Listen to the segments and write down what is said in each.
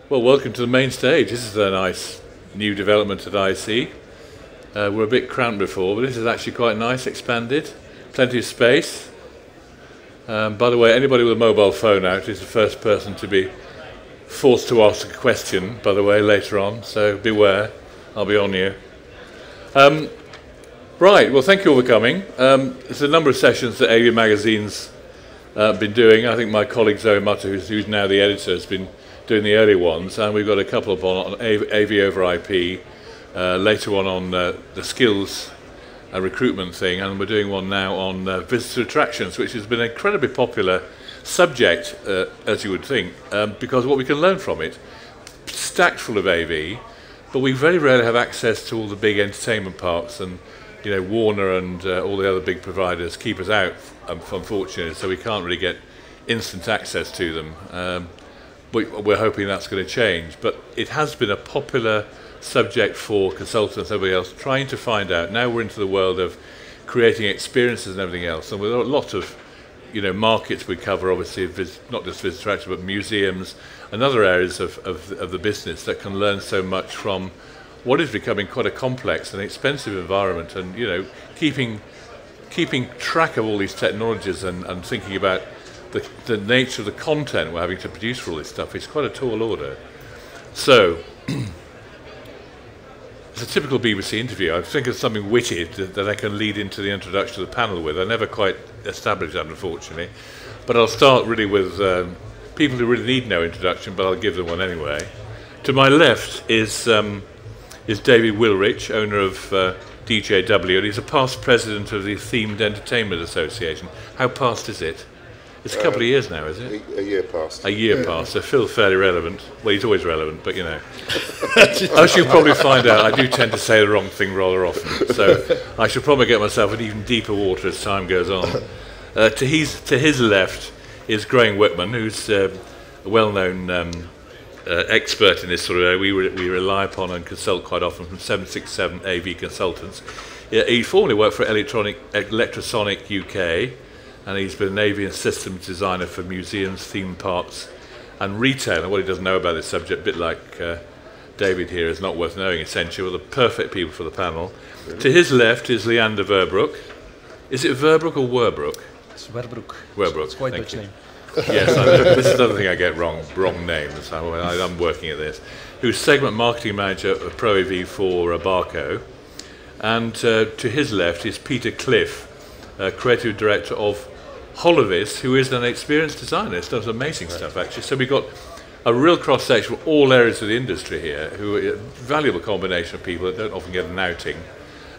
Well, welcome to the main stage. This is a nice new development at ISE. We're a bit cramped before, but this is actually quite nice, expanded. Plenty of space. By the way, anybody with a mobile phone out is the first person to be forced to ask a question, by the way, later on, so beware, I'll be on you. Right, well, thank you all for coming. There's a number of sessions that AV Magazine's been doing. I think my colleague Zoe Mutter, who's now the editor, has been doing the early ones, and we've got a couple of on AV over IP, later on the skills recruitment thing, and we're doing one now on visitor attractions, which has been an incredibly popular subject, as you would think, because what we can learn from it, stacked full of AV, but we very rarely have access to all the big entertainment parks, and Warner and all the other big providers keep us out, unfortunately, so we can't really get instant access to them. We're hoping that's going to change, but it has been a popular subject for consultants and everybody else trying to find out. Now we're into the world of creating experiences and everything else, and with a lot of markets we cover, obviously not just visitor attraction, but museums and other areas of the business that can learn so much from what is becoming quite a complex and expensive environment, and keeping track of all these technologies and thinking about the nature of the content we're having to produce for all this stuff is quite a tall order. So, it's a typical BBC interview. I think of something witty that I can lead into the introduction of the panel with. I never quite established that, unfortunately. But I'll start really with people who really need no introduction, but I'll give them one anyway. To my left is David Willrich, owner of DJW, and he's a past president of the Themed Entertainment Association. How past is it? It's a couple of years now, is it? A year past. A year past, so Phil's fairly relevant. Well, he's always relevant, but I should probably find out, I do tend to say the wrong thing rather often, so I should probably get myself in even deeper water as time goes on. To his left is Graham Wickman, who's a well-known expert in this sort of area. We rely upon and consult quite often from 767 AV Consultants. He formerly worked for Electrosonic UK, and he's been an AV and systems designer for museums, theme parks, and retail. And what he doesn't know about this subject, a bit like David here, is not worth knowing, essentially. Well, the perfect people for the panel. Really? To his left is Leander Werbrouck. Is it Werbrouck or Werbrouck? It's Werbrought. Werbrouck. It's quite a Dutch name. Yes, I know. This is another thing I get wrong names. So I'm working at this. Who's segment marketing manager of Pro AV for Barco. And to his left is Peter Cliff, creative director of Holovis, who is an experienced designer. It's does amazing stuff, actually. So we've got a real cross-section of all areas of the industry here, who are a valuable combination of people that don't often get an outing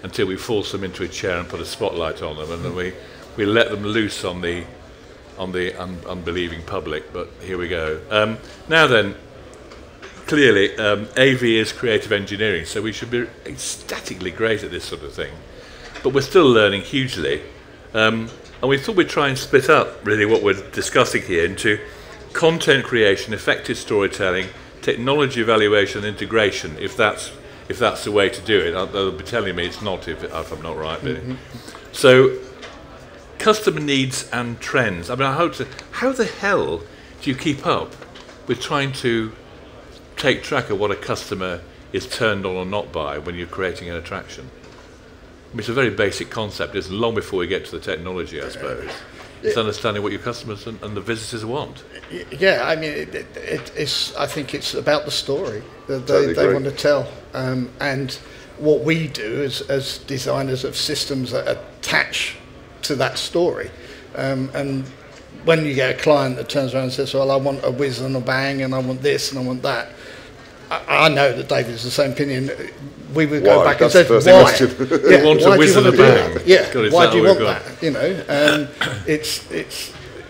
until we force them into a chair and put a spotlight on them, and then we let them loose on the unbelieving public. But here we go. Now then, clearly, AV is creative engineering, so we should be ecstatically great at this sort of thing. But we're still learning hugely. And we thought we'd try and split up really what we're discussing here into content creation, effective storytelling, technology evaluation, and integration, if that's the way to do it. They'll be telling me it's not if I'm not right. Really. So, customer needs and trends. I mean, how the hell do you keep up with trying to take track of what a customer is turned on or not by when you're creating an attraction? I mean, it's a very basic concept. It's long before we get to the technology, I suppose. It's understanding what your customers and the visitors want. Yeah, I mean, I think it's about the story that they want to tell. And what we do as designers of systems that attach to that story. And when you get a client that turns around and says, well, I want a whiz and a bang, and I want this and I want that, I know that David's the same opinion. We would go back and say, why? You want a whiz and a bang. Yeah, why do you want that?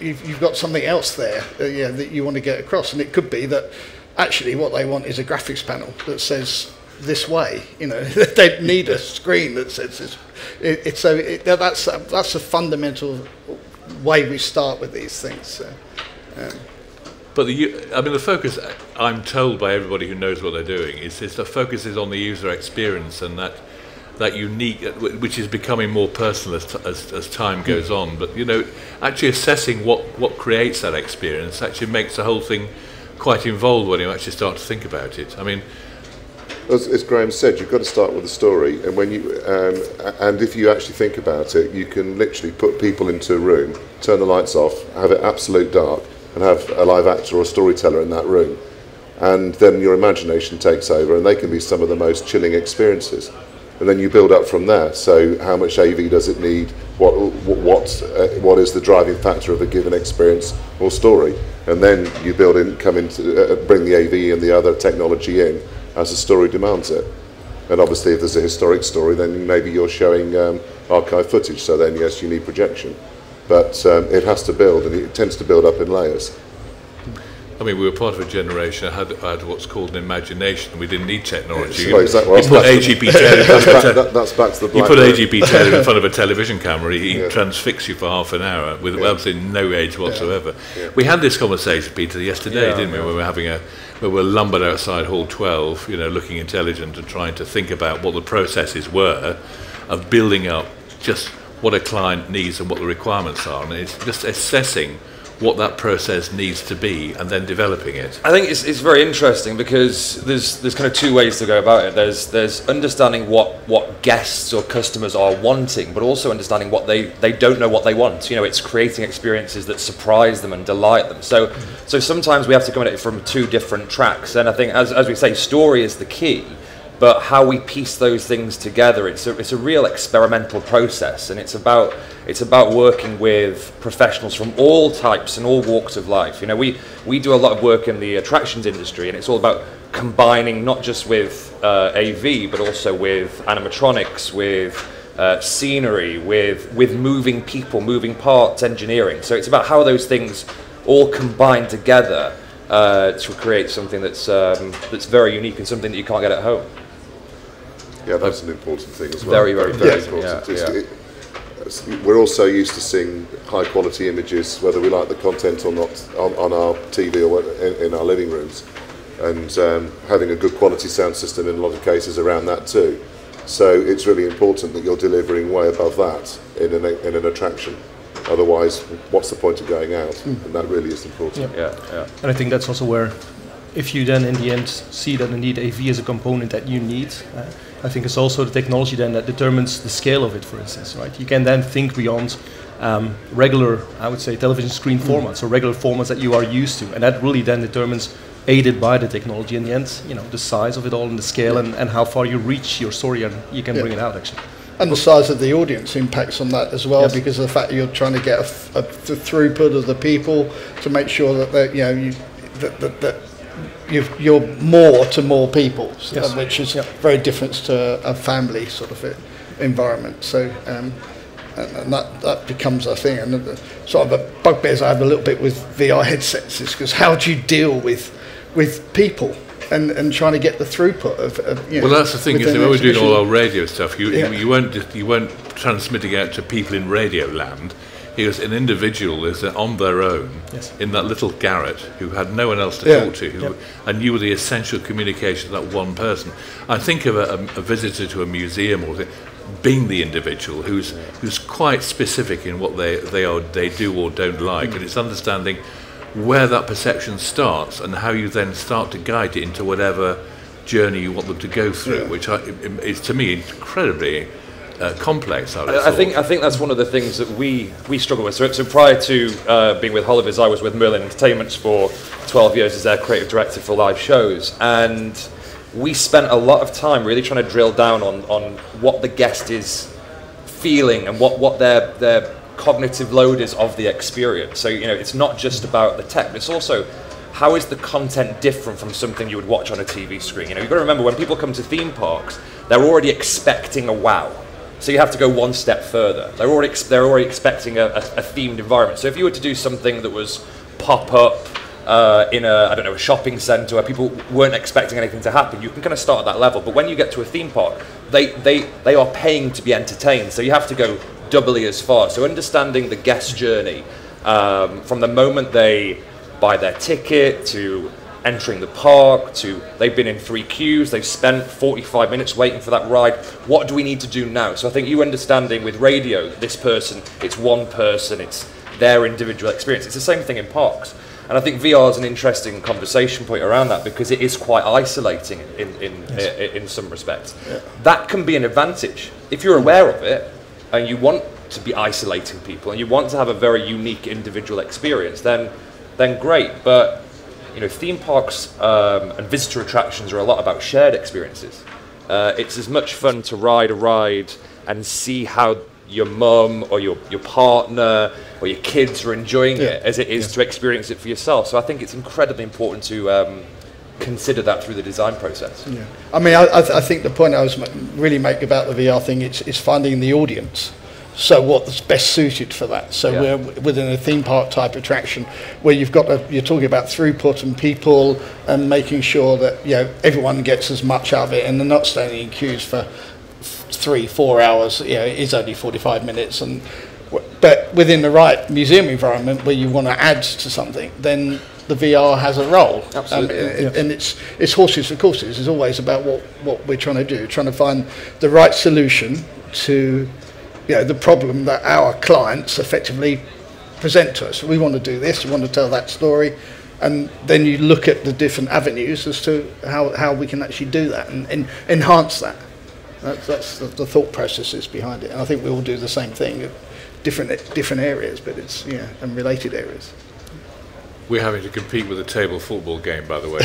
You've got something else there that you want to get across. And it could be that actually what they want is a graphics panel that says this way. They need a screen that says this. That's a fundamental way we start with these things. So, But the focus, I'm told by everybody who knows what they're doing, is the focus is on the user experience, and that unique, which is becoming more personal as time goes on. But actually assessing what creates that experience actually makes the whole thing quite involved when you actually start to think about it. I mean, as Graham said, you've got to start with the story, and when you and if you actually think about it, you can literally put people into a room, turn the lights off, have it absolute dark, and have a live actor or a storyteller in that room, and then your imagination takes over, and they can be some of the most chilling experiences. And then you build up from there. So how much AV does it need? What is the driving factor of a given experience or story? And then you bring the AV and the other technology in as the story demands it. And obviously, if there's a historic story, then maybe you're showing archive footage. So then, yes, you need projection. But it has to build, and it tends to build up in layers. I mean, we were part of a generation that had what's called an imagination. We didn't need technology. Well, exactly. You put AGP Taylor. That's back to the You put AGP Taylor in front of a television camera, he transfixed you for half an hour with absolutely no age whatsoever. Yeah. We had this conversation, Peter, yesterday, didn't we? When we were lumbered outside Hall 12, looking intelligent and trying to think about what the processes were of building up just what a client needs and what the requirements are, and it's just assessing what that process needs to be and then developing it. I think it's very interesting because there's kind of two ways to go about it. There's understanding what guests or customers are wanting, but also understanding what they don't know what they want. It's creating experiences that surprise them and delight them. So sometimes we have to come at it from two different tracks. And I think, as we say, story is the key. But how we piece those things together, it's a real experimental process, and it's about working with professionals from all types and all walks of life. We do a lot of work in the attractions industry, and it's all about combining not just with AV, but also with animatronics, with scenery, with moving people, moving parts, engineering. So it's about how those things all combine together to create something that's very unique and something that you can't get at home. Yeah, that's an important thing as well. Very, very, very important. We're also used to seeing high quality images, whether we like the content or not, on our TV or in our living rooms, and having a good quality sound system in a lot of cases around that too. So it's really important that you're delivering way above that in an attraction. Otherwise, what's the point of going out? And that really is important. Yeah. And I think that's also where, if you then in the end see that indeed AV is a component that you need, I think it's also the technology then that determines the scale of it, for instance, right? You can then think beyond regular, I would say, television screen formats or regular formats that you are used to, and that really then determines, aided by the technology in the end, the size of it all and the scale and how far you reach your story and you can bring it out actually. And the size of the audience impacts on that as well, because of the fact that you're trying to get the throughput of the people to make sure that you're more to more people, which is very different to a family sort of environment. So, and that becomes a thing. And the sort of a bugbears I have a little bit with VR headsets is because how do you deal with people and trying to get the throughput of well, that's the thing, is that when we're doing all our radio stuff, you weren't transmitting out to people in radio land. He was an individual is on their own in that little garret who had no one else to talk to, and you were the essential communication of that one person. I think of a visitor to a museum or being the individual who's quite specific in what they do or don't like, and it's understanding where that perception starts and how you then start to guide it into whatever journey you want them to go through, which is to me incredibly complex. I think that's one of the things that we struggle with. So prior to being with Holovis, I was with Merlin Entertainments for 12 years as their creative director for live shows, and we spent a lot of time really trying to drill down on what the guest is feeling and what their cognitive load is of the experience. So it's not just about the tech, but it's also how is the content different from something you would watch on a TV screen. You've got to remember, when people come to theme parks, they're already expecting a wow. So you have to go one step further. They're already expecting a themed environment. So if you were to do something that was pop up in a shopping centre where people weren't expecting anything to happen, you can kind of start at that level. But when you get to a theme park, they are paying to be entertained. So you have to go doubly as far. So understanding the guest journey from the moment they buy their ticket to entering the park, to they've been in 3 queues, they've spent 45 minutes waiting for that ride. What do we need to do now? So I think you understanding with radio, this person, it's one person, it's their individual experience. It's the same thing in parks. And I think VR is an interesting conversation point around that, because it is quite isolating in some respects. Yeah. That can be an advantage if you're aware of it and you want to be isolating people and you want to have a very unique individual experience. Then great. But theme parks and visitor attractions are a lot about shared experiences. It's as much fun to ride a ride and see how your mum or your partner or your kids are enjoying it as it is to experience it for yourself. So I think it's incredibly important to consider that through the design process. Yeah. I mean, I think the point I was really making about the VR thing is finding the audience. So what's best suited for that? So we're within a theme park type attraction where you're talking about throughput and people and making sure that everyone gets as much out of it and they're not standing in queues for 3-4 hours. It is only 45 minutes, but within the right museum environment where you want to add to something, then the VR has a role. Absolutely. And it's horses for courses. It's always about what we're trying to do, trying to find the right solution to the problem that our clients effectively present to us. We want to do this, we want to tell that story, and then you look at the different avenues as to how we can actually do that and enhance that. That's the thought processes behind it. And I think we all do the same thing, different areas, but it's and related areas. We're having to compete with a table football game, by the way.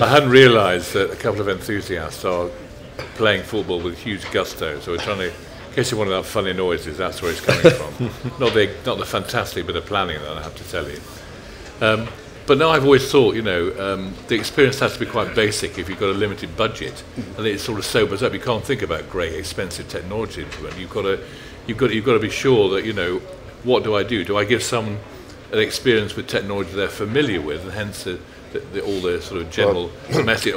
I hadn't realised that a couple of enthusiasts are playing football with huge gusto, so we're trying to. In case you wanted that funny noises, that's where it's coming from. Not the fantastic bit of planning that I have to tell you. But now I've always thought, the experience has to be quite basic if you've got a limited budget, and it sort of sobers up. You can't think about great, expensive technology into it. You've got to be sure that what do I do? Do I give someone an experience with technology they're familiar with, and hence all the sort of general message,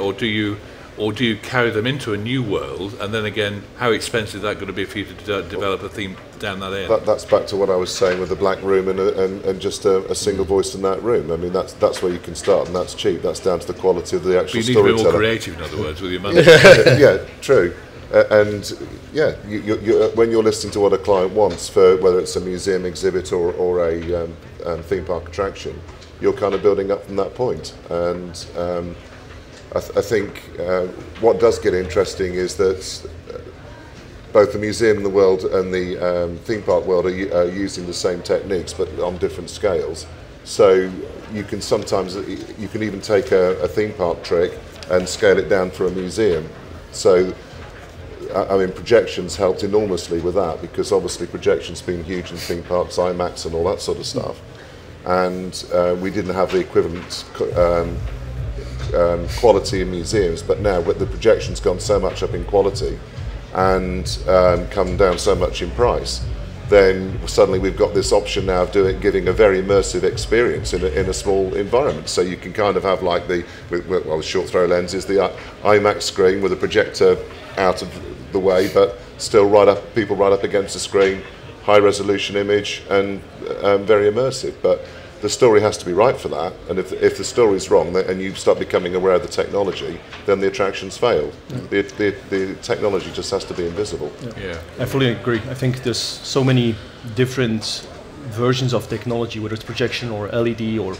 or do you carry them into a new world, and then again, how expensive is that going to be for you to develop a theme down that end? That's back to what I was saying with the black room and just a single voice in that room. I mean, that's where you can start, and that's cheap. That's down to the quality of the actual storytelling. You need to be more creative, in other words, with your money. Yeah, true. When you're listening to what a client wants, for whether it's a museum exhibit or a theme park attraction, you're kind of building up from that point. And I think what does get interesting is that both the museum in the world and the theme park world are using the same techniques but on different scales. So you can even take a theme park trick and scale it down for a museum. So I mean, projections helped enormously with that, because obviously projections being huge in theme parks, IMAX and all that sort of stuff, and we didn't have the equivalent quality in museums, but now with the projections gone so much up in quality and come down so much in price, then suddenly we've got this option now of giving a very immersive experience in a small environment. So you can kind of have like the short throw lenses, the IMAX screen with a projector out of the way, but still people right up against the screen, high resolution image and very immersive. But the story has to be right for that, and if the story's wrong and you start becoming aware of the technology, then the attraction's failed. The technology just has to be invisible. Yeah, I fully agree. I think there's so many different versions of technology, whether it's projection or LED or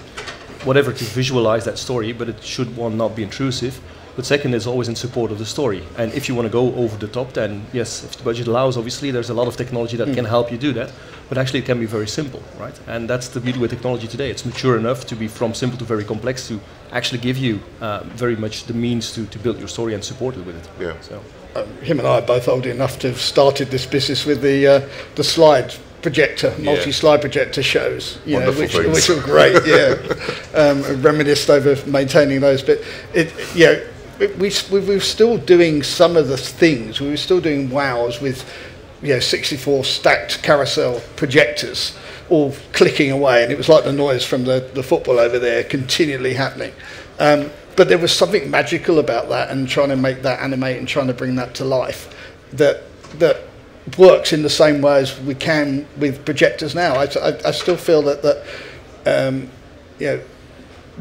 whatever, to visualize that story, but it should, one, not be intrusive, but second, is always in support of the story. And if you want to go over the top, then yes, if the budget allows, obviously there's a lot of technology that can help you do that, but actually it can be very simple, right? And that's the beauty with technology today. It's mature enough to be from simple to very complex, to actually give you very much the means to build your story and support it with it. Yeah. So. Him and I are both old enough to have started this business with the slide projector, multi-slide projector shows, which were great. Reminisced over maintaining those, but we were still doing some of the things. We were still doing wows with 64 stacked carousel projectors all clicking away, and it was like the noise from the football over there continually happening. But there was something magical about that, and trying to make that animate and trying to bring that to life that works in the same way as we can with projectors now. I still feel that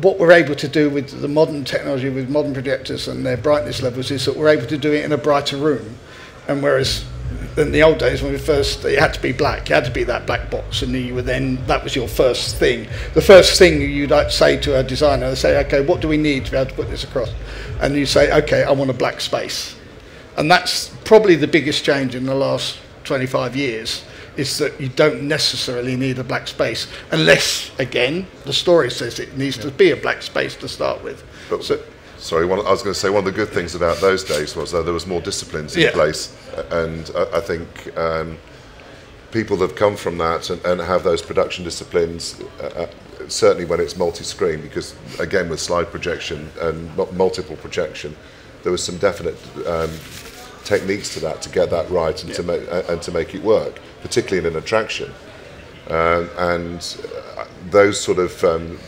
what we're able to do with the modern technology, with modern projectors and their brightness levels, is that we're able to do it in a brighter room. And whereas in the old days when we first, it had to be black, you had to be that black box, and you were then, that was your first thing. The first thing you'd like say to a designer, they say, okay, what do we need to be able to put this across? And you say, okay, I want a black space. And that's probably the biggest change in the last 25 years, is that you don't necessarily need a black space, unless, again, the story says it needs to be a black space to start with. But, sorry, I was going to say, one of the good things about those days was that there was more disciplines in place, and I think people that have come from that and have those production disciplines, certainly when it's multi-screen, because again with slide projection and multiple projection, there was some definite techniques to that to get that right and to make it work, particularly in an attraction. And those sort of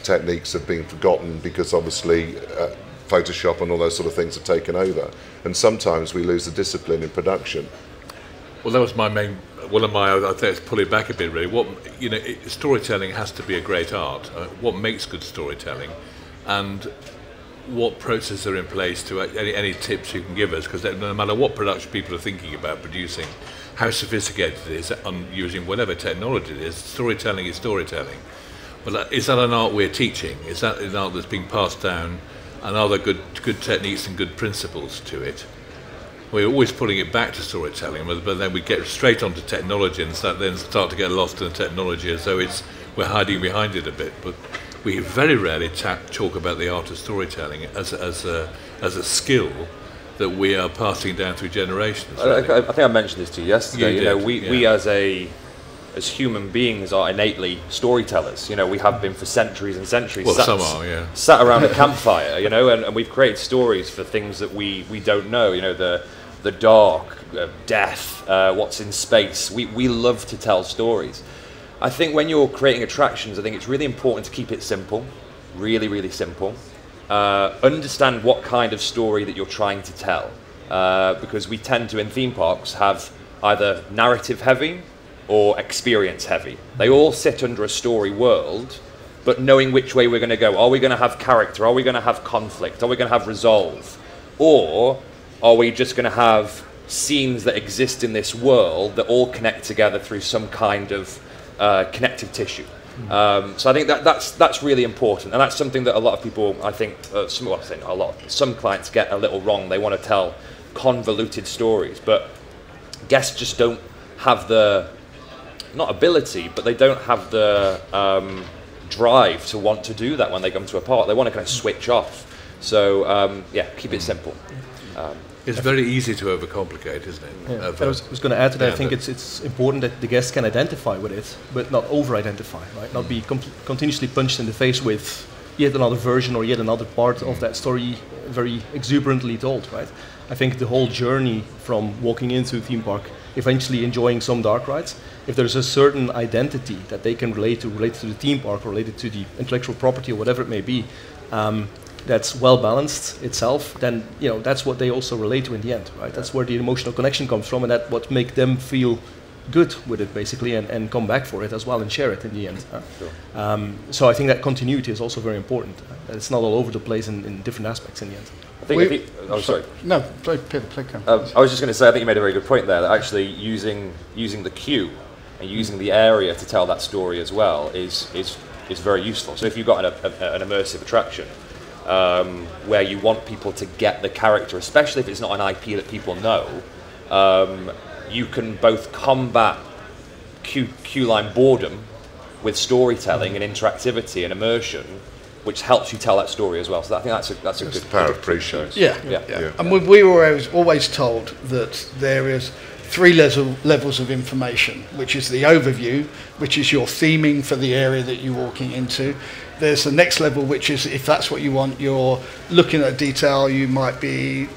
techniques have been forgotten because obviously Photoshop and all those sort of things have taken over, and sometimes we lose the discipline in production. Well, that was my main, one of my, I think it's pull it back a bit really. What, you know, storytelling has to be a great art. What makes good storytelling, and what processes are in place to any tips you can give us, because no matter what production people are thinking about producing, how sophisticated it is, using whatever technology it is, storytelling is storytelling. But is that an art we're teaching? Is that an art that's being passed down, and are there good techniques and good principles to it? We're always putting it back to storytelling, but then we get straight onto technology and then start to get lost in the technology as though we're hiding behind it a bit. But we very rarely talk about the art of storytelling as a skill that we are passing down through generations. I think I mentioned this to you yesterday. We as human beings are innately storytellers. We have been for centuries and centuries. Well, some are, yeah. Sat around a campfire, and we've created stories for things that we don't know. The dark, death, what's in space. We love to tell stories. I think when you're creating attractions, I think it's really important to keep it simple, really, really simple. Understand what kind of story that you're trying to tell, because we tend to, in theme parks, have either narrative heavy or experience heavy. They all sit under a story world, but knowing which way we're going to go. Are we going to have character? Are we going to have conflict? Are we going to have resolve? Or are we just going to have scenes that exist in this world that all connect together through some kind of connective tissue? So I think that's really important, and that's something that a lot of people, I think, some clients get a little wrong. They want to tell convoluted stories, but guests just don't have the, not ability, but they don't have the drive to want to do that when they come to a park. They want to kind of switch off. So keep it simple. It's very easy to overcomplicate, isn't it? Yeah. I was going to add to that. I think it's important that the guests can identify with it, but not over-identify, right? Not be continuously punched in the face with yet another version or yet another part of that story, very exuberantly told, right? I think the whole journey from walking into a theme park, eventually enjoying some dark rides, if there's a certain identity that they can relate to the theme park or related to the intellectual property or whatever it may be, that's well balanced itself, then that's what they also relate to in the end, right? That's where the emotional connection comes from, and that's what makes them feel good with it, basically, and come back for it as well and share it in the end. Sure. So I think that continuity is also very important. It's not all over the place in different aspects in the end. I think sorry. No, Peter, please come. I was just going to say, I think you made a very good point there, that actually using the cue and using the area to tell that story as well is very useful. So if you've got an immersive attraction, where you want people to get the character, especially if it's not an IP that people know, you can both combat queue line boredom with storytelling and interactivity and immersion, which helps you tell that story as well. So I think that's a good the power of pre-shows. Yeah. And we were always told that there is 3 levels of information, which is the overview, which is your theming for the area that you're walking into. There's the next level, which is, if that's what you want, you're looking at detail. You might be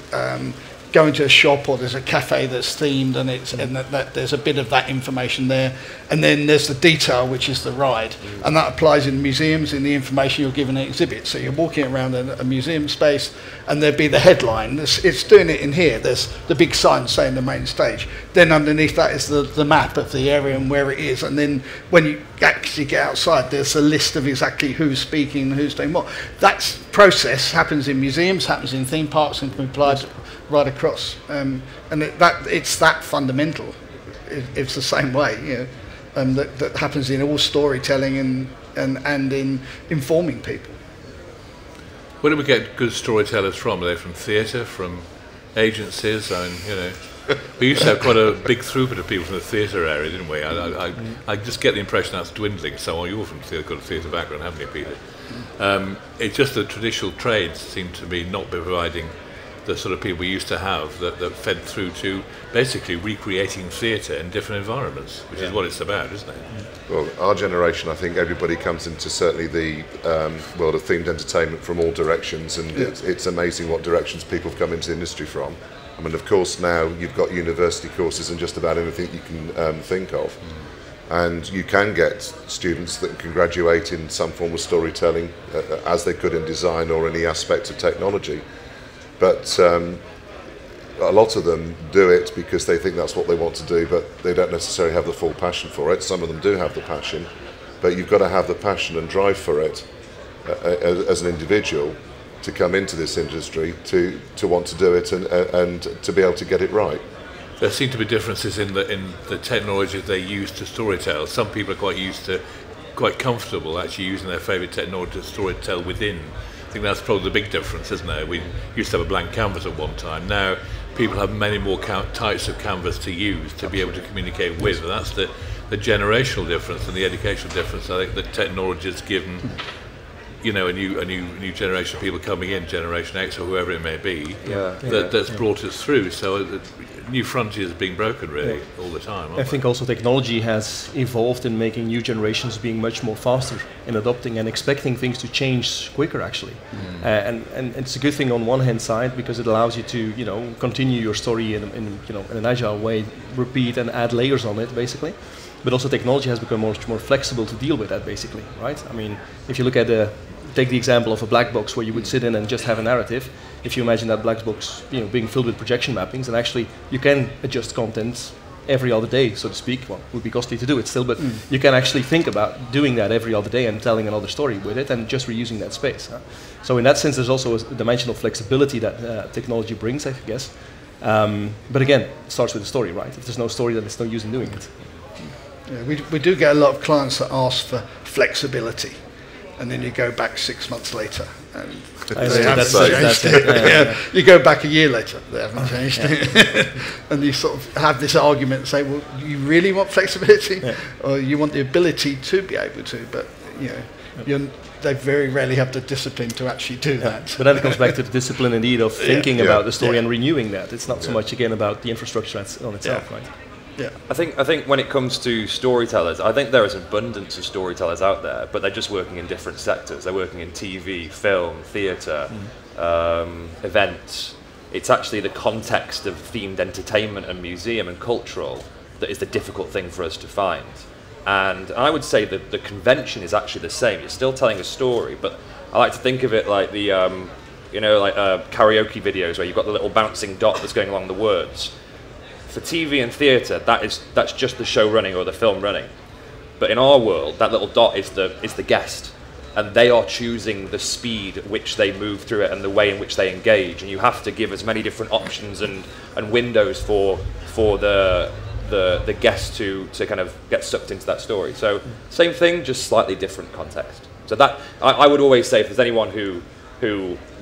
going to a shop, or there's a cafe that's themed, and there's a bit of that information there. And then there's the detail, which is the ride, and that applies in museums, in the information you're given at exhibits. So you're walking around a museum space, and there'd be the headline. It's doing it in here. There's the big sign saying the main stage. Then underneath that is the map of the area and where it is. And then when you actually get outside, there's a list of exactly who's speaking and who's doing what. That process happens in museums, happens in theme parks, and can be applied right across, and it's that fundamental. It's the same way, that happens in all storytelling and in informing people. Where do we get good storytellers from? Are they from theatre, from agencies? I mean, we used to have quite a big throughput of people from the theatre area, didn't we? I just get the impression that's dwindling. So you're from theatre, got a theatre background, haven't you, Peter? It's just the traditional trades seem to be not providing the sort of people we used to have that fed through to basically recreating theatre in different environments, which is what it's about, isn't it? Well, our generation, I think everybody comes into certainly the world of themed entertainment from all directions, and it's amazing what directions people have come into the industry from. I mean, of course, now you've got university courses and just about anything you can think of. And you can get students that can graduate in some form of storytelling as they could in design or any aspect of technology. But a lot of them do it because they think that's what they want to do, but they don't necessarily have the full passion for it. Some of them do have the passion, but you've got to have the passion and drive for it as an individual to come into this industry, to want to do it and to be able to get it right. There seem to be differences in the technologies they use to storytell. Some people are quite comfortable actually using their favourite technology to storytell within. I think that's probably the big difference, isn't it? We used to have a blank canvas at one time. Now people have many more types of canvas to use to be able to communicate with, and that's the generational difference and the educational difference. I think the technology has given a new generation of people coming in, Generation X or whoever it may be, that's brought us through. So new frontiers are being broken really all the time. I think also technology has evolved in making new generations being much more faster in adopting and expecting things to change quicker actually. And it's a good thing on one hand side because it allows you to continue your story in an agile way, repeat and add layers on it basically. But also technology has become much more flexible to deal with that basically, right? I mean, if you look at take the example of a black box where you would sit in and just have a narrative. If you imagine that black box, being filled with projection mappings, and actually you can adjust content every other day, so to speak. Well, it would be costly to do it still, but you can actually think about doing that every other day and telling another story with it and just reusing that space. So in that sense, there's also a dimension of flexibility that technology brings, I guess. But again, it starts with the story, right? If there's no story, then there's no use in doing it. Yeah, we do get a lot of clients that ask for flexibility. And then you go back 6 months later, and they haven't changed it. You go back a year later, they haven't changed it. And you sort of have this argument and say, well, you really want flexibility? Or you want the ability to be able to, but they very rarely have the discipline to actually do that. But then it comes back to the discipline indeed of thinking about the story and renewing that. It's not so much again about the infrastructure on itself, right? Yeah. I think when it comes to storytellers, I think there is an abundance of storytellers out there, but they're just working in different sectors. They're working in TV, film, theatre, events. It's actually the context of themed entertainment and museum and cultural that is the difficult thing for us to find. And I would say that the convention is actually the same. You're still telling a story, but I like to think of it like the karaoke videos where you've got the little bouncing dot that's going along the words. For TV and theatre, that's just the show running or the film running. But in our world, that little dot is the guest, and they are choosing the speed at which they move through it and the way in which they engage. And you have to give as many different options and windows for the guest to kind of get sucked into that story. So same thing, just slightly different context. So that I would always say, if there's anyone who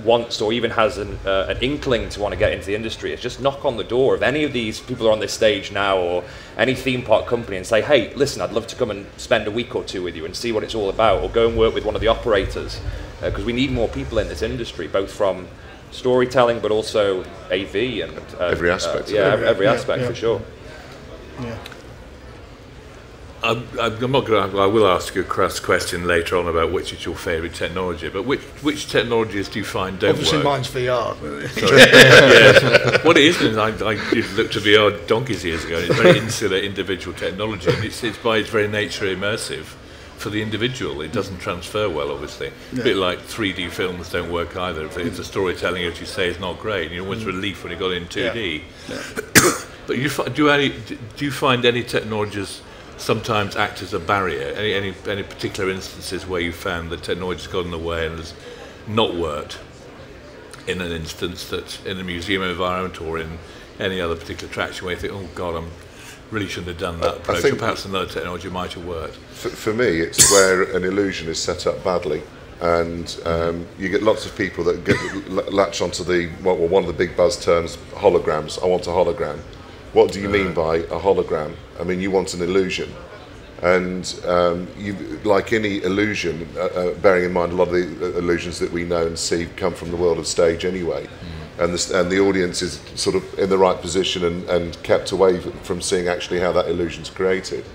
wants or even has an inkling to want to get into the industry, is just knock on the door of any of these people who are on this stage now or any theme park company and say, hey, listen, I'd love to come and spend a week or two with you and see what it's all about, or go and work with one of the operators, because we need more people in this industry, both from storytelling but also AV and every aspect. Every aspect for sure. Yeah. I'm not going to. I will ask you a question later on about which is your favourite technology. But which technologies do you find don't Obviously work? mine's VR. Yes. What it is I looked at VR donkeys years ago. And it's very insular, individual technology, and it's by its very nature immersive for the individual. It doesn't transfer well, obviously. A bit like 3D films don't work either. If the storytelling, as you say, is not great, you always relief when you got in 2D. But do you find any technologies sometimes act as a barrier? Any particular instances where you found the technology's got in the way and has not worked in an instance that in a museum environment or in any other particular attraction where you think, oh God, I really shouldn't have done that approach, or perhaps another technology might have worked? For me, it's where an illusion is set up badly, and you get lots of people that latch onto one of the big buzz terms, holograms. I want a hologram. What do you mean by a hologram? I mean, you want an illusion. And like any illusion, bearing in mind a lot of the illusions that we know and see come from the world of stage anyway, and the audience is sort of in the right position and kept away from seeing actually how that illusion's created.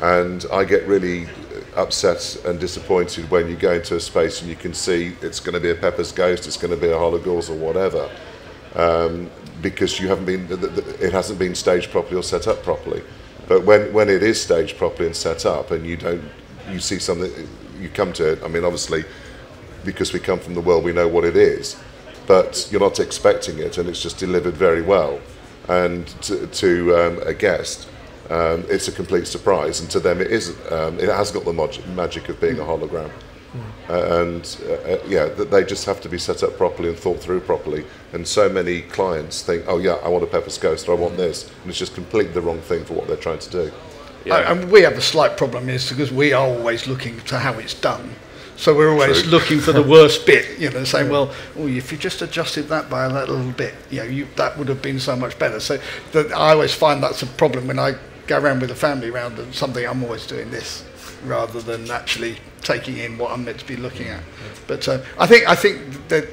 And I get really upset and disappointed when you go into a space and you can see it's going to be a Pepper's Ghost, it's going to be a Hologauls or whatever, because it hasn't been staged properly or set up properly. But when it is staged properly and set up, and you see something, you come to it. I mean, obviously, because we come from the world, we know what it is, but you're not expecting it, and it's just delivered very well. And to a guest, it's a complete surprise, and to them, it isn't. It has got the magic of being a hologram. They just have to be set up properly and thought through properly. And so many clients think, oh yeah, I want a Pepper's Ghost, or I want this, and it's just completely the wrong thing for what they're trying to do. Yeah. And we have a slight problem is because we are always looking to how it's done. So we're always looking for the worst bit, saying, well, if you just adjusted that by that little bit, that would have been so much better. So I always find that's a problem when I go around with the family around and something. I'm always doing this rather than actually taking in what I'm meant to be looking at. But I think that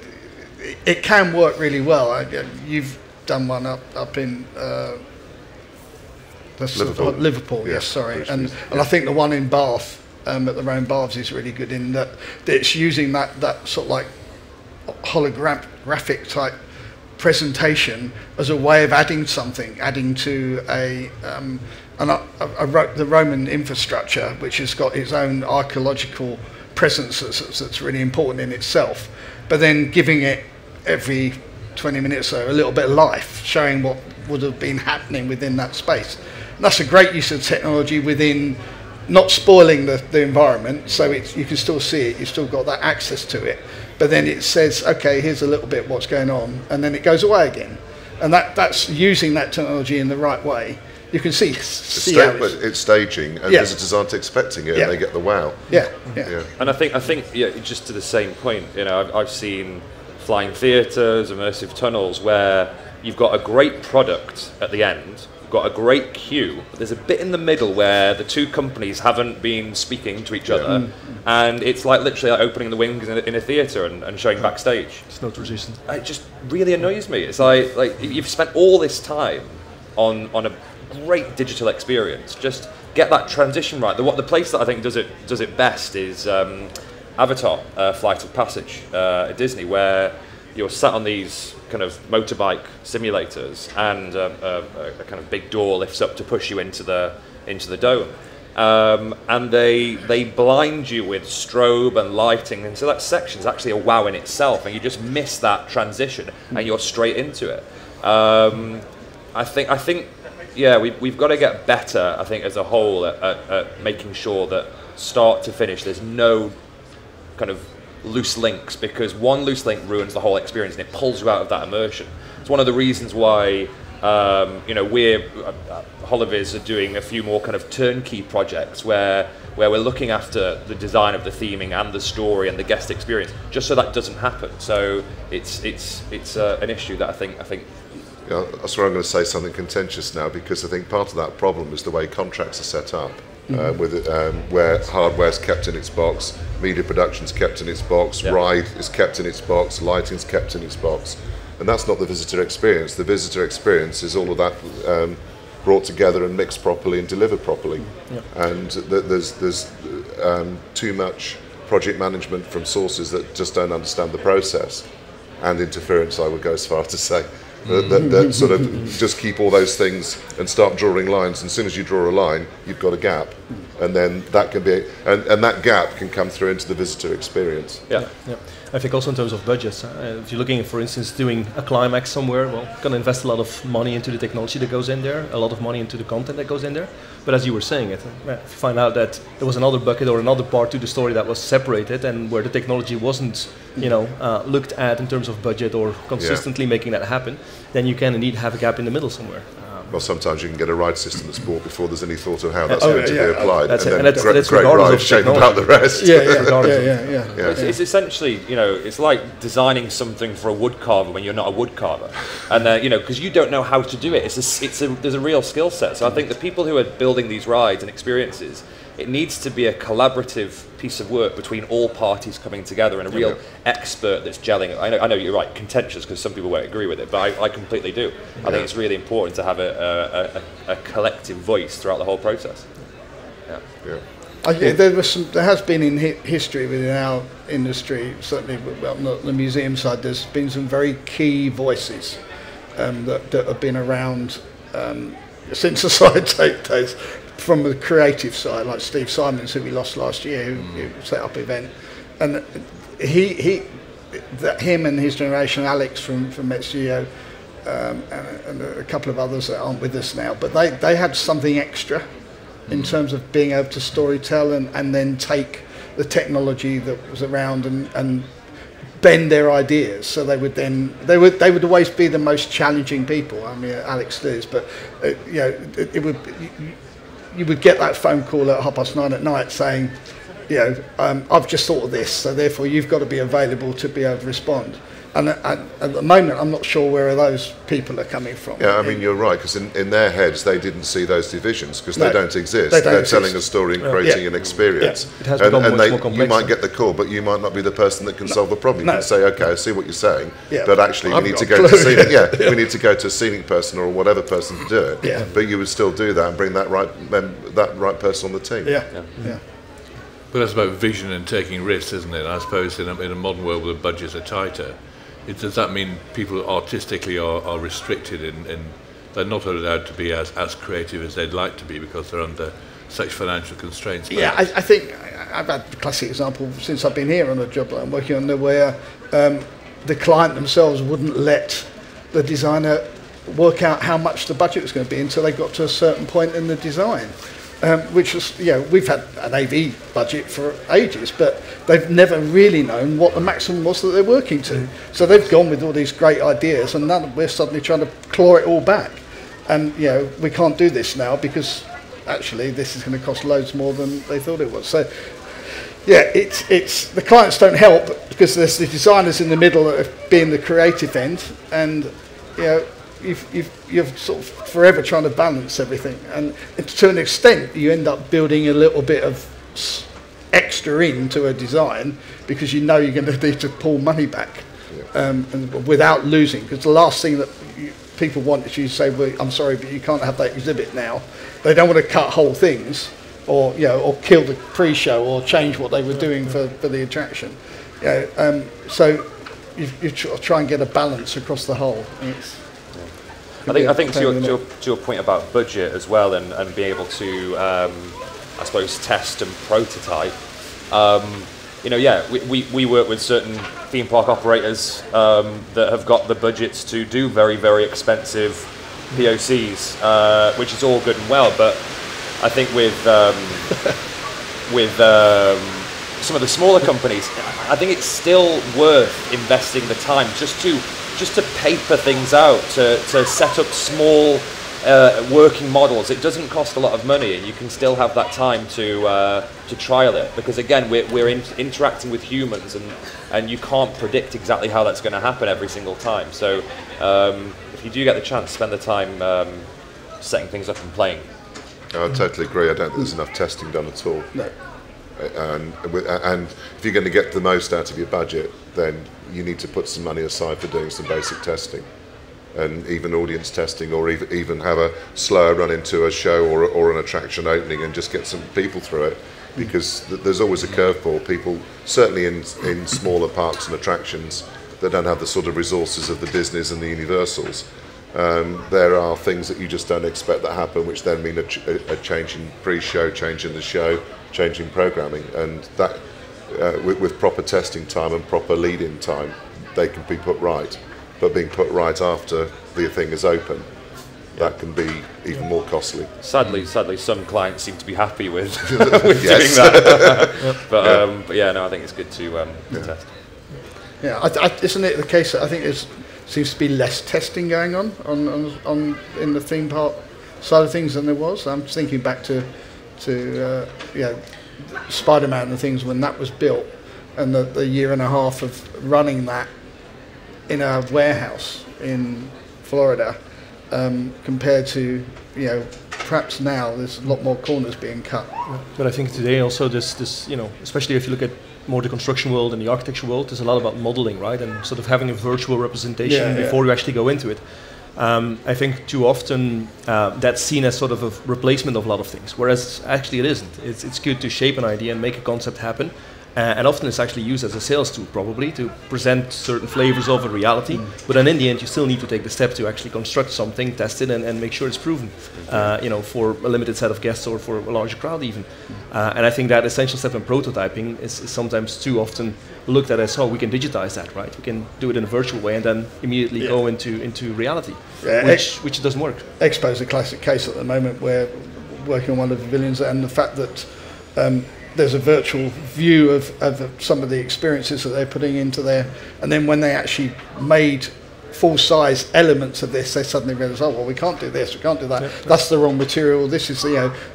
it can work really well. You've done one up in Liverpool, yes, sorry, and I think the one in Bath at the Rowan Baths is really good in that it's using that sort of like holographic type presentation as a way of adding to the Roman infrastructure, which has got its own archaeological presence that's really important in itself, but then giving it every 20 minutes or so a little bit of life, showing what would have been happening within that space. And that's a great use of technology within not spoiling the environment, so you can still see it, you've still got that access to it, but then it says, okay, here's a little bit what's going on, and then it goes away again. And that's using that technology in the right way. You can see how it's staging, and visitors aren't expecting it, and they get the wow. Yeah. And I think just to the same point, I've seen flying theatres, immersive tunnels, where you've got a great product at the end, you've got a great queue, but there's a bit in the middle where the two companies haven't been speaking to each other, and it's like literally like opening the wings in a theatre and showing backstage. It's not resistant. It just really annoys me. It's like you've spent all this time on a great digital experience. Just get that transition right. The place that I think does it best is Avatar, Flight of Passage at Disney, where you're sat on these kind of motorbike simulators, and a kind of big door lifts up to push you into the dome, and they blind you with strobe and lighting, and so that section is actually a wow in itself, and you just miss that transition, and you're straight into it. I think. Yeah, we've got to get better, I think, as a whole at making sure that start to finish there's no kind of loose links, because one loose link ruins the whole experience and it pulls you out of that immersion. It's one of the reasons why we're Holovis are doing a few more kind of turnkey projects where we're looking after the design of the theming and the story and the guest experience, just so that doesn't happen. So it's an issue that I think. Yeah, that's where I'm going to say something contentious now, because I think part of that problem is the way contracts are set up, where hardware's kept in its box, media production's kept in its box, ride is kept in its box, lighting's kept in its box, and that's not the visitor experience. The visitor experience is all of that brought together and mixed properly and delivered properly. And there's too much project management from sources that just don't understand the process, and interference, I would go as far to say. That sort of just keep all those things and start drawing lines, and as soon as you draw a line, you've got a gap, and then that can be, and that gap can come through into the visitor experience. Yeah. I think also in terms of budgets, if you're looking at, for instance, doing a climax somewhere, well, you're going to invest a lot of money into the technology that goes in there, a lot of money into the content that goes in there. But as you were saying, if you find out that there was another bucket or another part to the story that was separated and where the technology wasn't, looked at in terms of budget or consistently making that happen, then you can indeed have a gap in the middle somewhere. Well, sometimes you can get a ride system that's bought before there's any thought of how that's going to be applied, that's and it. then And that's great rides shame about the rest. It's essentially, it's like designing something for a wood carver when you're not a wood carver, and because you don't know how to do it. There's a real skill set. So I think the people who are building these rides and experiences, it needs to be a collaborative piece of work between all parties coming together and a real expert that's gelling. I know you're right, contentious because some people won't agree with it, but I completely do. I think it's really important to have a collective voice throughout the whole process. There has been in history within our industry, certainly not the museum side, there's been some very key voices that have been around since the side tape days. From the creative side, like Steve Simons, who we lost last year, who set up event, and him and his generation, Alex from Met Studio, and a couple of others that aren't with us now, but they had something extra in terms of being able to storytell and then take the technology that was around and bend their ideas. So they would always be the most challenging people. I mean, Alex is, but it would. You would get that phone call at 9:30 at night saying, I've just thought of this, so therefore you've got to be available to be able to respond. And at the moment, I'm not sure where those people are coming from. Yeah, I mean, you're right, because in their heads, they didn't see those divisions, because they don't exist. They're telling a story and creating an experience. It has become much more complex. You might get the call, but you might not be the person that can solve the problem. You can say, okay, I see what you're saying, but actually we need to go to scenic. We need to go to a scenic person or whatever person to do it. But you would still do that and bring that right person on the team. But that's about vision and taking risks, isn't it? I suppose in a modern world where the budgets are tighter, does that mean people artistically are restricted in they're not allowed to be as creative as they'd like to be because they're under such financial constraints? Yeah, I think I've had the classic example since I've been here on a job that I'm working on where the client themselves wouldn't let the designer work out how much the budget was going to be until they got to a certain point in the design. Which was, we've had an AV budget for ages, but they've never really known what the maximum was that they're working to. So they've gone with all these great ideas, and now we're suddenly trying to claw it all back. And we can't do this now because actually this is going to cost loads more than they thought it was. So it's the clients don't help because there's the designers in the middle that are being the creative end, and you're sort of forever trying to balance everything, and to an extent you end up building a little bit of extra into a design because you're going to need to pull money back and without losing, because the last thing that people want is you to say, well, I'm sorry, but you can't have that exhibit now. They don't want to cut whole things or kill the pre-show or change what they were doing for the attraction. So you try and get a balance across the whole. I think to your point about budget as well, and being able to, I suppose, test and prototype. We work with certain theme park operators that have got the budgets to do very, very expensive POCs, which is all good and well. But I think with some of the smaller companies, I think it's still worth investing the time just to paper things out, to set up small working models. It doesn't cost a lot of money, and you can still have that time to trial it, because again we're interacting with humans, and you can't predict exactly how that's going to happen every single time. So if you do get the chance, spend the time setting things up and playing. I totally agree. I don't think there's enough testing done at all. No. And if you're going to get the most out of your budget, then you need to put some money aside for doing some basic testing, and even audience testing, or even have a slower run into a show or an attraction opening and just get some people through it, because there's always a curveball. People, certainly in smaller parks and attractions that don't have the sort of resources of the Disneys and the Universals, There are things that you just don't expect that happen, which then mean a change in pre-show, change in the show, change in programming, and that with proper testing time and proper lead-in time, they can be put right. But being put right after the thing is open, that can be even more costly. Sadly, some clients seem to be happy with, with doing that. But yeah, no, I think it's good to test. Yeah, isn't it the case that I think there seems to be less testing going on in the theme park side of things than there was? I'm thinking back to Spider-Man and things when that was built, and the year and a half of running that in a warehouse in Florida, compared to perhaps now there's a lot more corners being cut. But I think today also this especially if you look at more the construction world and the architecture world, there's a lot about modeling, right, and sort of having a virtual representation before you actually go into it. I think too often that's seen as sort of a replacement of a lot of things, whereas actually it isn't. It's good to shape an idea and make a concept happen, and often it's actually used as a sales tool probably to present certain flavors of a reality, but then in the end you still need to take the step to actually construct something, test it, and make sure it's proven, for a limited set of guests or for a larger crowd even. And I think that essential step in prototyping is sometimes too often looked at as, we can digitize that, right? We can do it in a virtual way and then immediately go into reality, which doesn't work. Expo's a classic case at the moment where working on one of the pavilions, and the fact that there's a virtual view of some of the experiences that they're putting into there, and then when they actually made full-size elements of this, they suddenly realize, we can't do this, we can't do that. That's the wrong material. This is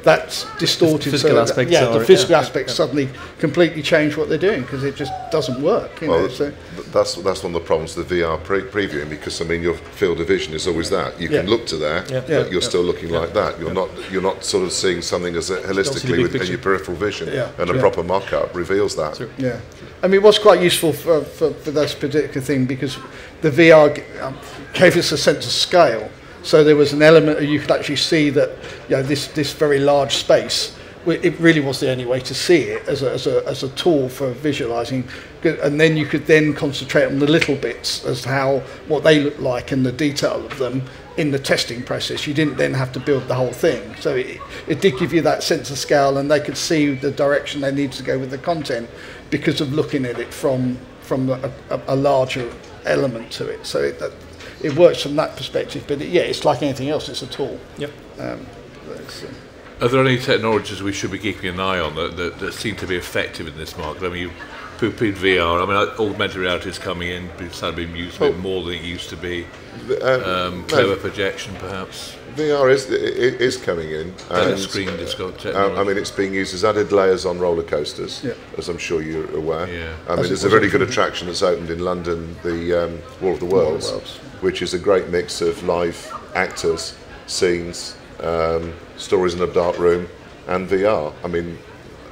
that's distorted. The physical aspects. The physical aspects suddenly completely change what they're doing because it just doesn't work. That's one of the problems with VR previewing, because your field of vision is always that you can look to there, but you're still looking like that. You're not sort of seeing something as holistically with your peripheral vision, and a proper mock-up reveals that. Yeah. What's quite useful for this particular thing, because the VR gave us a sense of scale. So there was an element you could actually see that this very large space, it really was the only way to see it as a tool for visualizing, and then you could then concentrate on the little bits as to what they look like and the detail of them in the testing process. You didn't then have to build the whole thing, so it did give you that sense of scale, and they could see the direction they needed to go with the content because of looking at it from a larger element to it. So it works from that perspective, but it's like anything else, it's a tool. Are there any technologies we should be keeping an eye on that seem to be effective in this market? You poo-pooed VR. Augmented reality is coming in, but it's being used a bit more than it used to be. Clever projection, perhaps. VR is coming in. And screen technology. It's being used as added layers on roller coasters, as I'm sure you're aware. There's a very good attraction that's opened in London, the War of the Worlds, which is a great mix of live actors, scenes, stories in a dark room, and VR.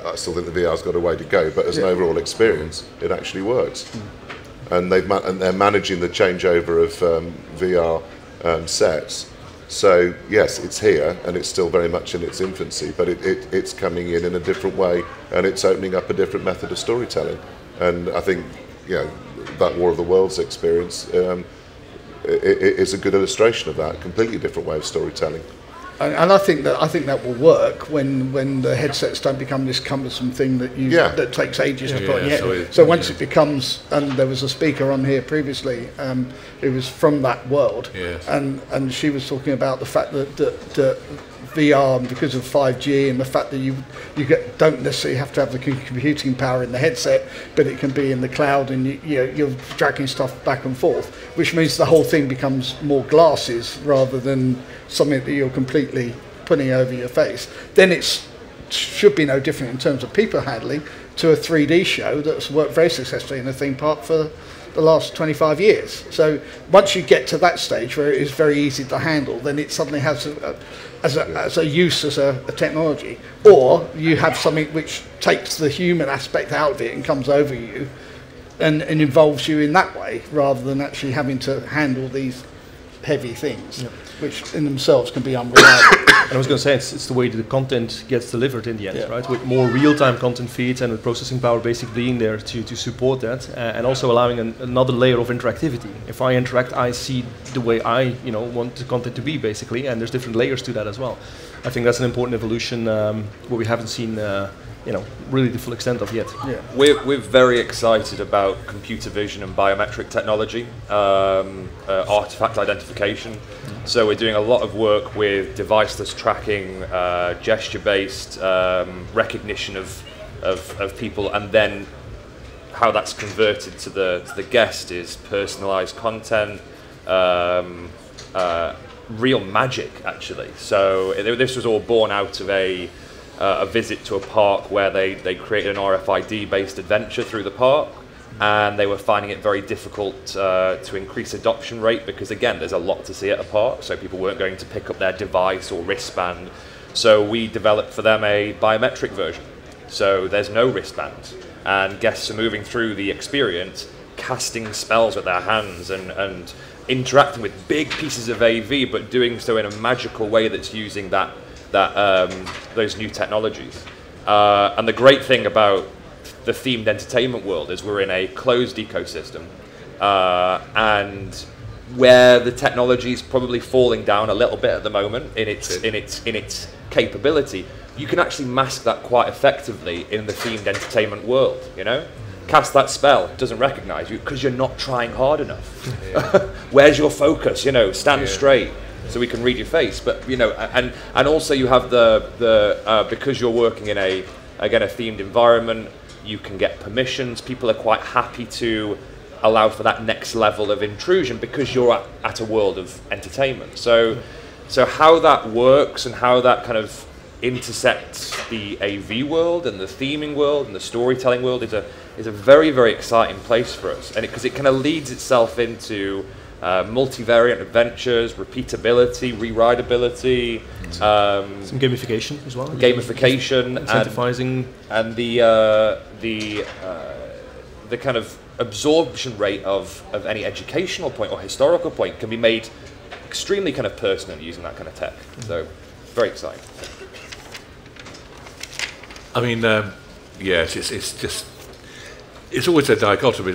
I still think the VR's got a way to go, but as an overall experience, it actually works. And they're managing the changeover of VR sets. So yes, it's here, and it's still very much in its infancy, but it's coming in a different way, and it's opening up a different method of storytelling. And I think that War of the Worlds experience is a good illustration of that. Completely different way of storytelling. And I think that will work when the headsets don't become this cumbersome thing that takes ages to put in your head. So once it becomes, and there was a speaker on here previously, it was from that world, and she was talking about the fact that VR, because of 5G and the fact that you don't necessarily have to have the computing power in the headset, but it can be in the cloud, and you're dragging stuff back and forth, which means the whole thing becomes more glasses rather than something that you're completely putting over your face. Then it should be no different in terms of people handling to a 3D show that's worked very successfully in a theme park for the last 25 years. So once you get to that stage where it is very easy to handle, then it suddenly has as a use as a technology. Or you have something which takes the human aspect out of it and comes over you and involves you in that way, rather than actually having to handle these heavy things. which in themselves can be unreliable. And I was going to say, it's the way that the content gets delivered in the end, right? With more real-time content feeds and with processing power basically being there to support that, and also allowing another layer of interactivity. If I interact, I see the way I want the content to be, basically, and there's different layers to that as well. I think that's an important evolution where we haven't seen really the full extent of yet. Yeah. We're very excited about computer vision and biometric technology, artifact identification. So we're doing a lot of work with deviceless tracking, gesture-based recognition of people, and then how that's converted to the guest is personalized content, real magic, actually. So this was all born out of a visit to a park where they created an RFID-based adventure through the park, and they were finding it very difficult to increase adoption rate because, again, there's a lot to see at a park, so people weren't going to pick up their device or wristband. So we developed for them a biometric version. So there's no wristband, and guests are moving through the experience, casting spells with their hands and interacting with big pieces of AV, but doing so in a magical way that's using those new technologies. And the great thing about the themed entertainment world is we're in a closed ecosystem, and where the technology is probably falling down a little bit at the moment in its capability, you can actually mask that quite effectively in the themed entertainment world. Cast that spell, it doesn't recognize you because you're not trying hard enough. Yeah. Where's your focus? Stand straight so we can read your face. But and also you have the because you're working in a themed environment, you can get permissions. People are quite happy to allow for that next level of intrusion because you're at a world of entertainment. So how that works and how that kind of intersects the AV world and the theming world and the storytelling world is a very, very exciting place for us, and because it kind of leads itself into multivariant adventures, repeatability, rewritability, some gamification as well. Gamification, incentivizing, and the kind of absorption rate of any educational point or historical point can be made extremely kind of personal using that kind of tech. So very exciting. I mean, yes, it's always a dichotomy,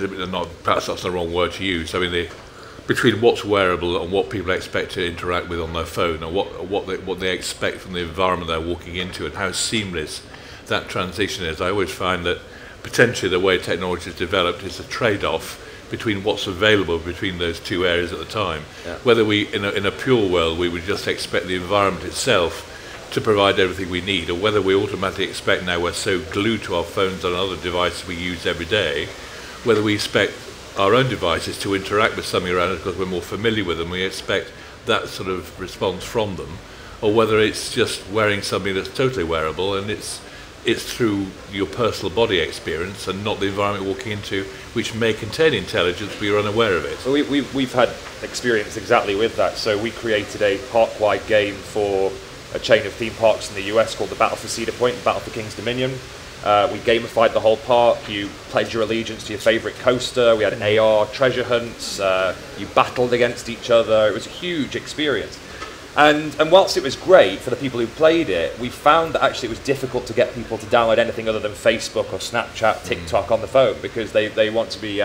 perhaps that's the wrong word to use. I mean, between what's wearable and what people expect to interact with on their phone, and what they expect from the environment they're walking into, and how seamless that transition is. I always find that potentially the way technology is developed is a trade-off between what's available between those two areas at the time. Yeah. Whether we, in a pure world, we would just expect the environment itself to provide everything we need, or whether we automatically expect, now we're so glued to our phones and other devices we use every day, whether we expect our own devices to interact with something around us because we're more familiar with them, we expect that sort of response from them, or whether it's just wearing something that's totally wearable and it's through your personal body experience and not the environment you're walking into, which may contain intelligence but you're unaware of it. Well, we've had experience exactly with that. So we created a park-wide game for a chain of theme parks in the US called the Battle for Cedar Point, the Battle for King's Dominion. We gamified the whole park. You pledged your allegiance to your favourite coaster. We had AR treasure hunts. You battled against each other. It was a huge experience. And whilst it was great for the people who played it, we found that actually it was difficult to get people to download anything other than Facebook or Snapchat, TikTok on the phone, because they want to be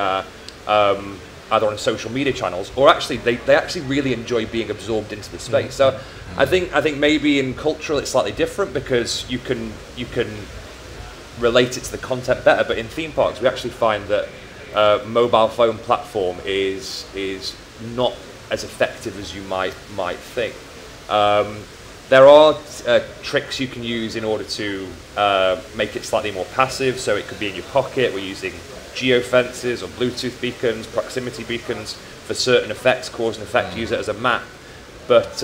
either on social media channels, or actually they actually really enjoy being absorbed into the space. So I think maybe in cultural it's slightly different because you can relate it to the content better, but in theme parks we actually find that mobile phone platform is not as effective as you might think. There are tricks you can use in order to make it slightly more passive, so it could be in your pocket. We're using geofences or Bluetooth beacons, proximity beacons for certain effects, cause and effect, use it as a map. But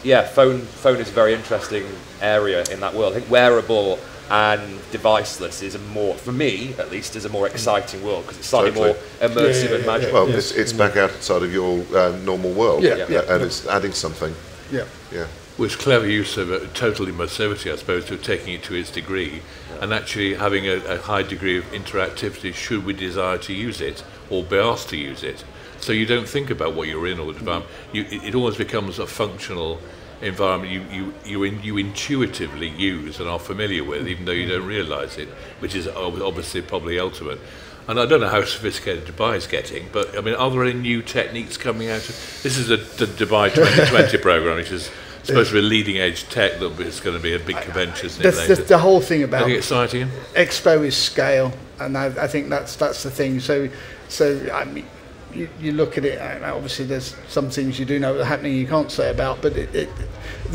yeah, phone is a very interesting area in that world. I think wearable and deviceless is a more, for me at least, is a more exciting world because it's slightly more immersive and magical. Well, it's back outside of your normal world, and it's adding something. Yeah. Well, it's clever use of total immersivity, I suppose, to taking it to its degree, and actually having a high degree of interactivity should we desire to use it or be asked to use it. So you don't think about what you're in all the time. It almost becomes a functional environment you intuitively use and are familiar with, even though you don't realise it, which is obviously probably ultimate. And I don't know how sophisticated Dubai is getting, but I mean, are there any new techniques coming out? This is the Dubai 2020 program, which is supposed to be leading edge tech that is going to be a big convention, isn't it? That's the whole thing about Anything exciting? Expo is scale, and I think that's the thing. So I mean, you look at it. Obviously, there's some things you do know that are happening you can't say about, but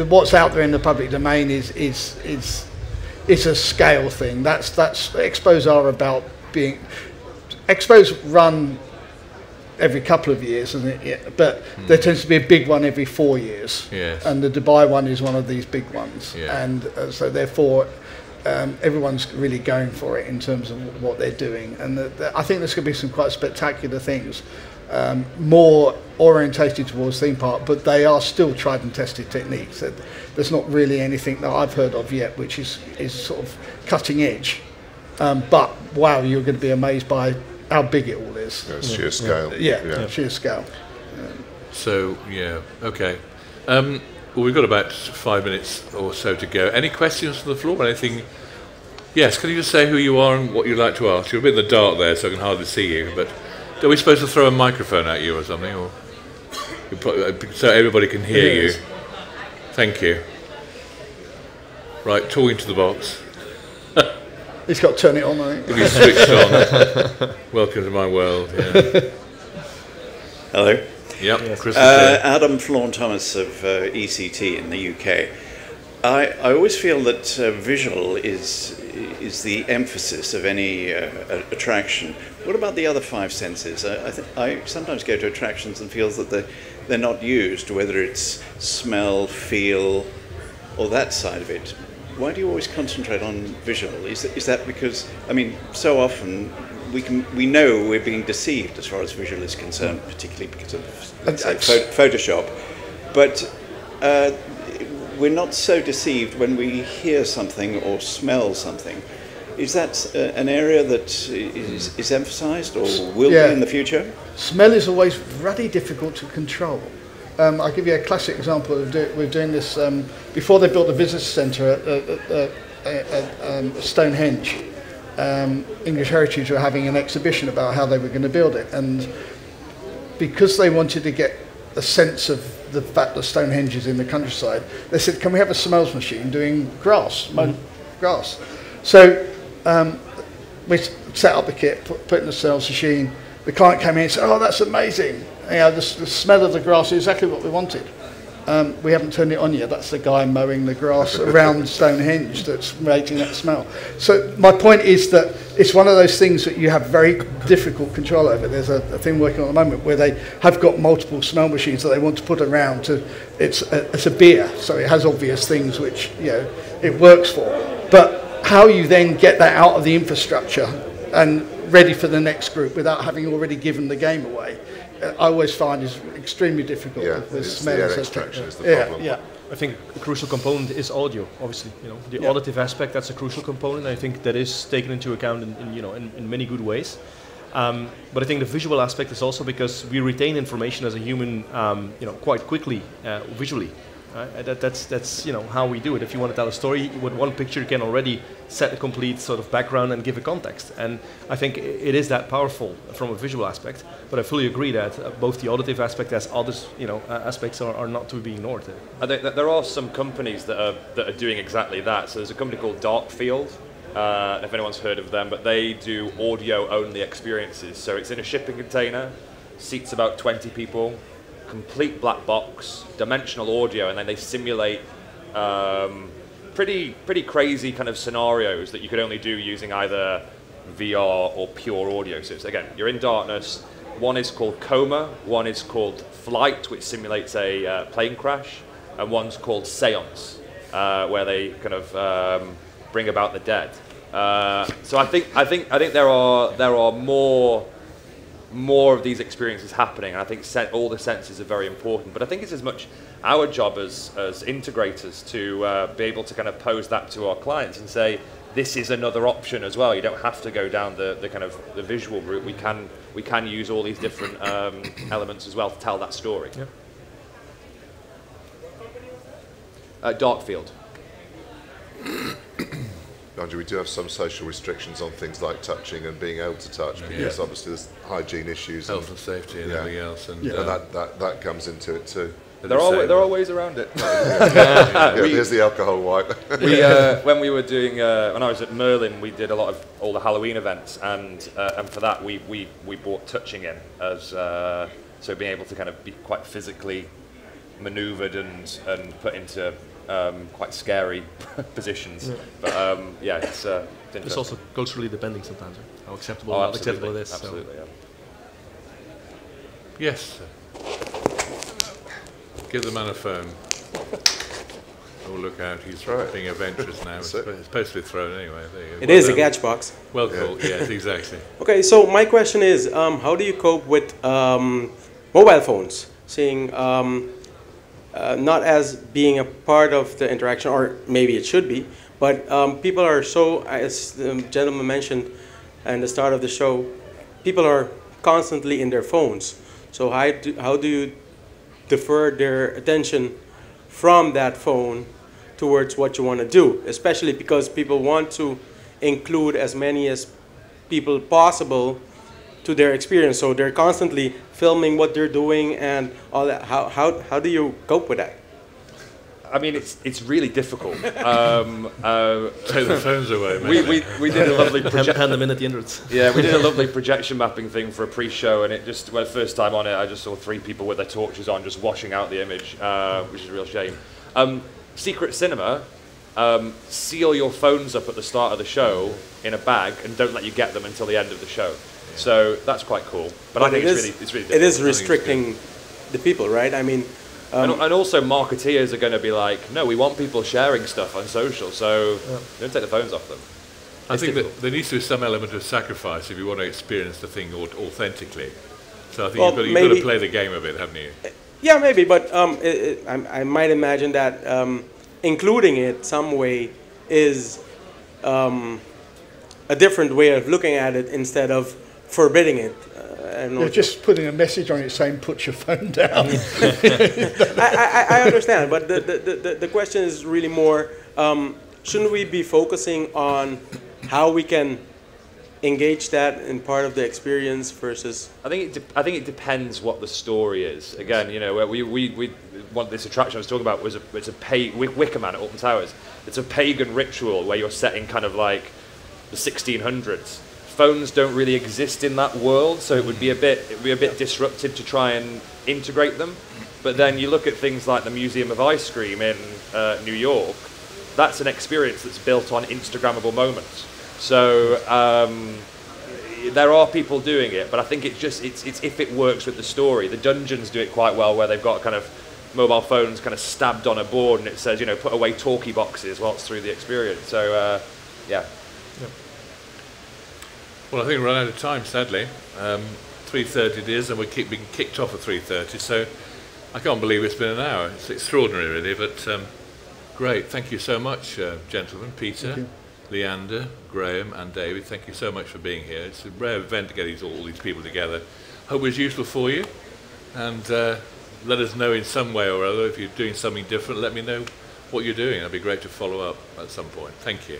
what's out there in the public domain is a scale thing. That's expos are about being. Expos run every couple of years, isn't it? Yeah. But there tends to be a big one every 4 years. Yes. And the Dubai one is one of these big ones. Yeah. And so therefore, everyone's really going for it in terms of what they're doing. And I think there's going to be some quite spectacular things, more orientated towards theme park, but they are still tried and tested techniques. There's not really anything that I've heard of yet which is sort of cutting edge. But wow, you're going to be amazed by how big it all is. Sheer scale. Yeah, sheer scale. So, okay. Well, we've got about 5 minutes or so to go. Any questions from the floor? Anything? Yes, can you just say who you are and what you'd like to ask? You're a bit in the dark there, so I can hardly see you. But are we supposed to throw a microphone at you or something? Or so everybody can hear you? Thank you. Right, talking to the box. He's got to turn it on, I think. If you switched on. Welcome to my world. Yeah. Hello. Yep. Chris Adam Flawn Thomas of ECT in the UK. I always feel that visual is the emphasis of any attraction. What about the other 5 senses? I sometimes go to attractions and feel that they're not used, whether it's smell, feel, or that side of it. Why do you always concentrate on visual? Is that because, I mean, so often we know we're being deceived as far as visual is concerned, particularly because of, let's say, Photoshop, but we're not so deceived when we hear something or smell something. Is that an area that is emphasised or will be in the future? Smell is always really difficult to control. I'll give you a classic example. We're doing this before they built the visitor centre at Stonehenge. English Heritage were having an exhibition about how they were going to build it, and because they wanted to get a sense of the fact that Stonehenge is in the countryside, they said, "Can we have a smells machine doing grass?" So we set up the kit, put in the smells machine. The client came in and said, "Oh, that's amazing. You know, the smell of the grass is exactly what we wanted." We haven't turned it on yet. That's the guy mowing the grass around Stonehenge that's making that smell. So my point is that it's one of those things that you have very difficult control over. There's a thing working on at the moment where they have got multiple smell machines that they want to put around. It's a beer, so it has obvious things which it works for. But how you then get that out of the infrastructure and ready for the next group without having already given the game away, I always find is extremely difficult. With smell the extraction is the problem. Yeah. I think a crucial component is audio. Obviously, the auditive aspect, that's a crucial component. I think that is taken into account in many good ways. But I think the visual aspect is also because we retain information as a human, quite quickly visually. That's how we do it. If you want to tell a story with one picture, you can already set a complete sort of background and give a context. And I think it is that powerful from a visual aspect. But I fully agree that both the auditive aspect as others, aspects are not to be ignored. I think that there are some companies that are doing exactly that. So there's a company called Darkfield. If anyone's heard of them, but they do audio-only experiences. So it's in a shipping container, seats about 20 people. Complete black box, dimensional audio, and then they simulate pretty crazy kind of scenarios that you could only do using either VR or pure audio. So it's, again, you're in darkness. One is called Coma, one is called Flight, which simulates a plane crash, and one's called Seance, where they kind of bring about the dead. So I think there are more of these experiences happening, and I think all the senses are very important. But I think it's as much our job as integrators to be able to kind of pose that to our clients and say, this is another option as well. You don't have to go down the kind of the visual route. We can use all these different elements as well to tell that story. Yep. Darkfield. Andrew, we do have some social restrictions on things like touching and being able to touch, because obviously there's hygiene issues, health and safety and everything else, and that comes into it too. There are ways around it. Here's the alcohol wipe. When we were doing, when I was at Merlin, we did a lot of all the Halloween events, and for that we brought touching in as so being able to kind of be quite physically manoeuvred and put into quite scary positions. But it's interesting. It's also culturally depending sometimes, how acceptable or unacceptable it is. Absolutely, so. Yes. Give the man a phone. Oh, look out, he's being adventurous now. It's supposed to be thrown anyway. There you go. It is a catch box. Well called, yes, exactly. Okay, so my question is, how do you cope with mobile phones? Seeing not as being a part of the interaction, or maybe it should be, but people are so, as the gentleman mentioned at the start of the show, people are constantly in their phones. So how do you defer their attention from that phone towards what you want to do, especially because people want to include as many as people possible to their experience, so they're constantly filming what they're doing and all that. How do you cope with that? I mean, it's really difficult. Take the phones away, mate. We did a lovely hand them in at the entrance. Yeah, we did a lovely projection mapping thing for a pre-show, and it just, well, the first time on it, I just saw 3 people with their torches on, just washing out the image, which is a real shame. Secret cinema, seal your phones up at the start of the show in a bag and don't let you get them until the end of the show. Yeah. So that's quite cool. But I think it's really difficult. It is restricting the people, right? I mean. And also marketeers are going to be like, no, we want people sharing stuff on social, so don't take the phones off them. I think that there needs to be some element of sacrifice if you want to experience the thing authentically. So I think you've got to play the game a bit, haven't you? Yeah, maybe, but I might imagine that including it some way is a different way of looking at it instead of forbidding it. You're just putting a message on it saying, put your phone down. I understand, but the question is really more, shouldn't we be focusing on how we can engage that in part of the experience versus... I think it depends what the story is. Again, you know, we want this attraction I was talking about was Wickman at Alton Towers. It's a pagan ritual where you're setting kind of like the 1600s. Phones don't really exist in that world, so it would be a bit disruptive to try and integrate them. But then you look at things like the Museum of Ice Cream in New York. That's an experience that's built on Instagrammable moments. So there are people doing it, but I think it's if it works with the story. The dungeons do it quite well, where they've got kind of mobile phones kind of stabbed on a board, and it says, you know, put away talkie boxes whilst through the experience. So yeah. Well, I think we're run out of time, sadly. 3:30 it is, and we're being kicked off at 3:30, so I can't believe it's been an hour. It's extraordinary, really, but great. Thank you so much, gentlemen. Peter, Leander, Graham, and David, thank you so much for being here. It's a rare event to get all these people together. Hope it was useful for you, and let us know in some way or other if you're doing something different. Let me know what you're doing. It'd be great to follow up at some point. Thank you.